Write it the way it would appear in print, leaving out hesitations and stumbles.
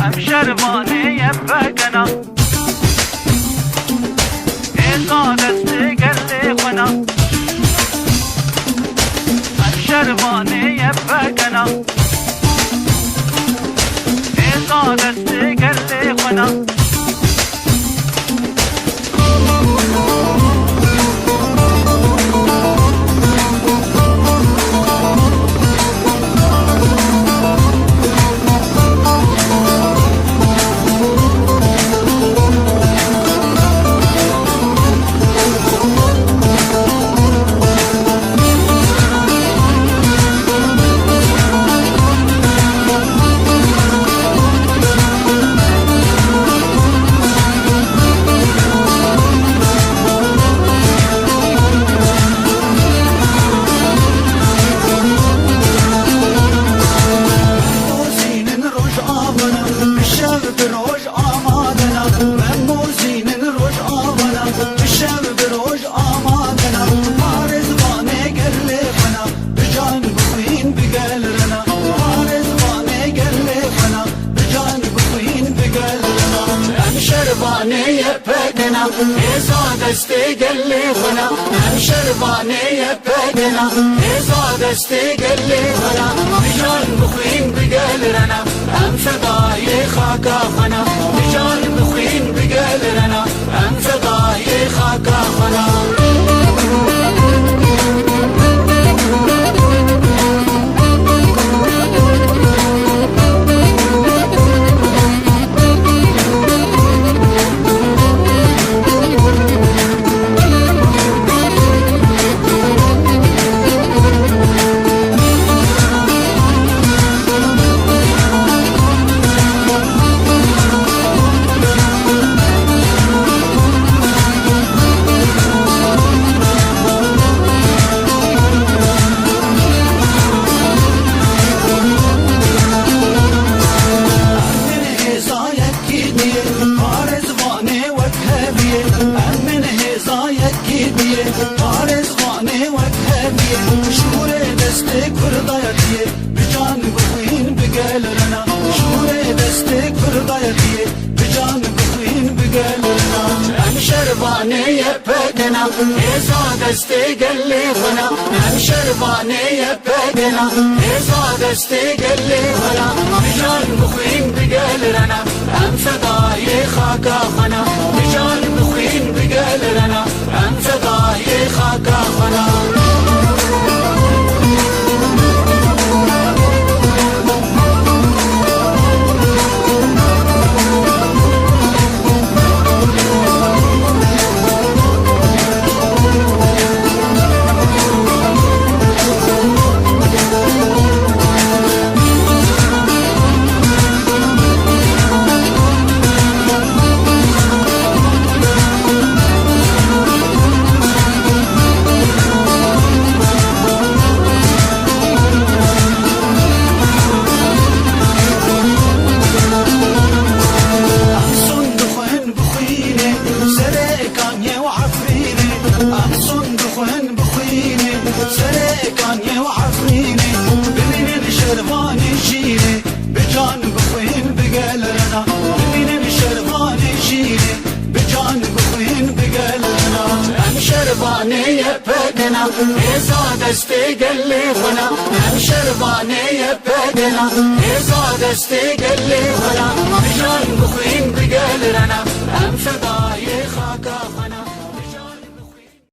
ام شرباني يبقنا إيصال استقل خنا ام شرباني يبقنا إيصال استقل خنا شرباني يبقنا إزاد استقلي خنا ام شرباني يبقنا إزاد استقلي خنا بجان بخوين بقلرنا ام فضاي خاكا خنا بجان بخوين بقلرنا ام فضاي خاكا خنا شوره دستك بردايتيه بجان بخوين بقلرنا شوره دستك بردايتيه بجان بخوين بقلرنا ام شرباني يبقنا إزاد استقلي خنا ام شرباني يبقنا إزاد استقلي خنا بجان بخوين بقلرنا ام فضاي خاكا خنا بجان بخوين بقلرنا ام فضاي خاكا خنا سريكاني وعفريني بمين شرباني جيني بجان بخوين بقلرنا بمين شرباني جيني بجان بخوين بقلرنا ام شرباني يبقنا إزاد استقلي خنا ام شرباني يبقنا إزاد استقلي خنا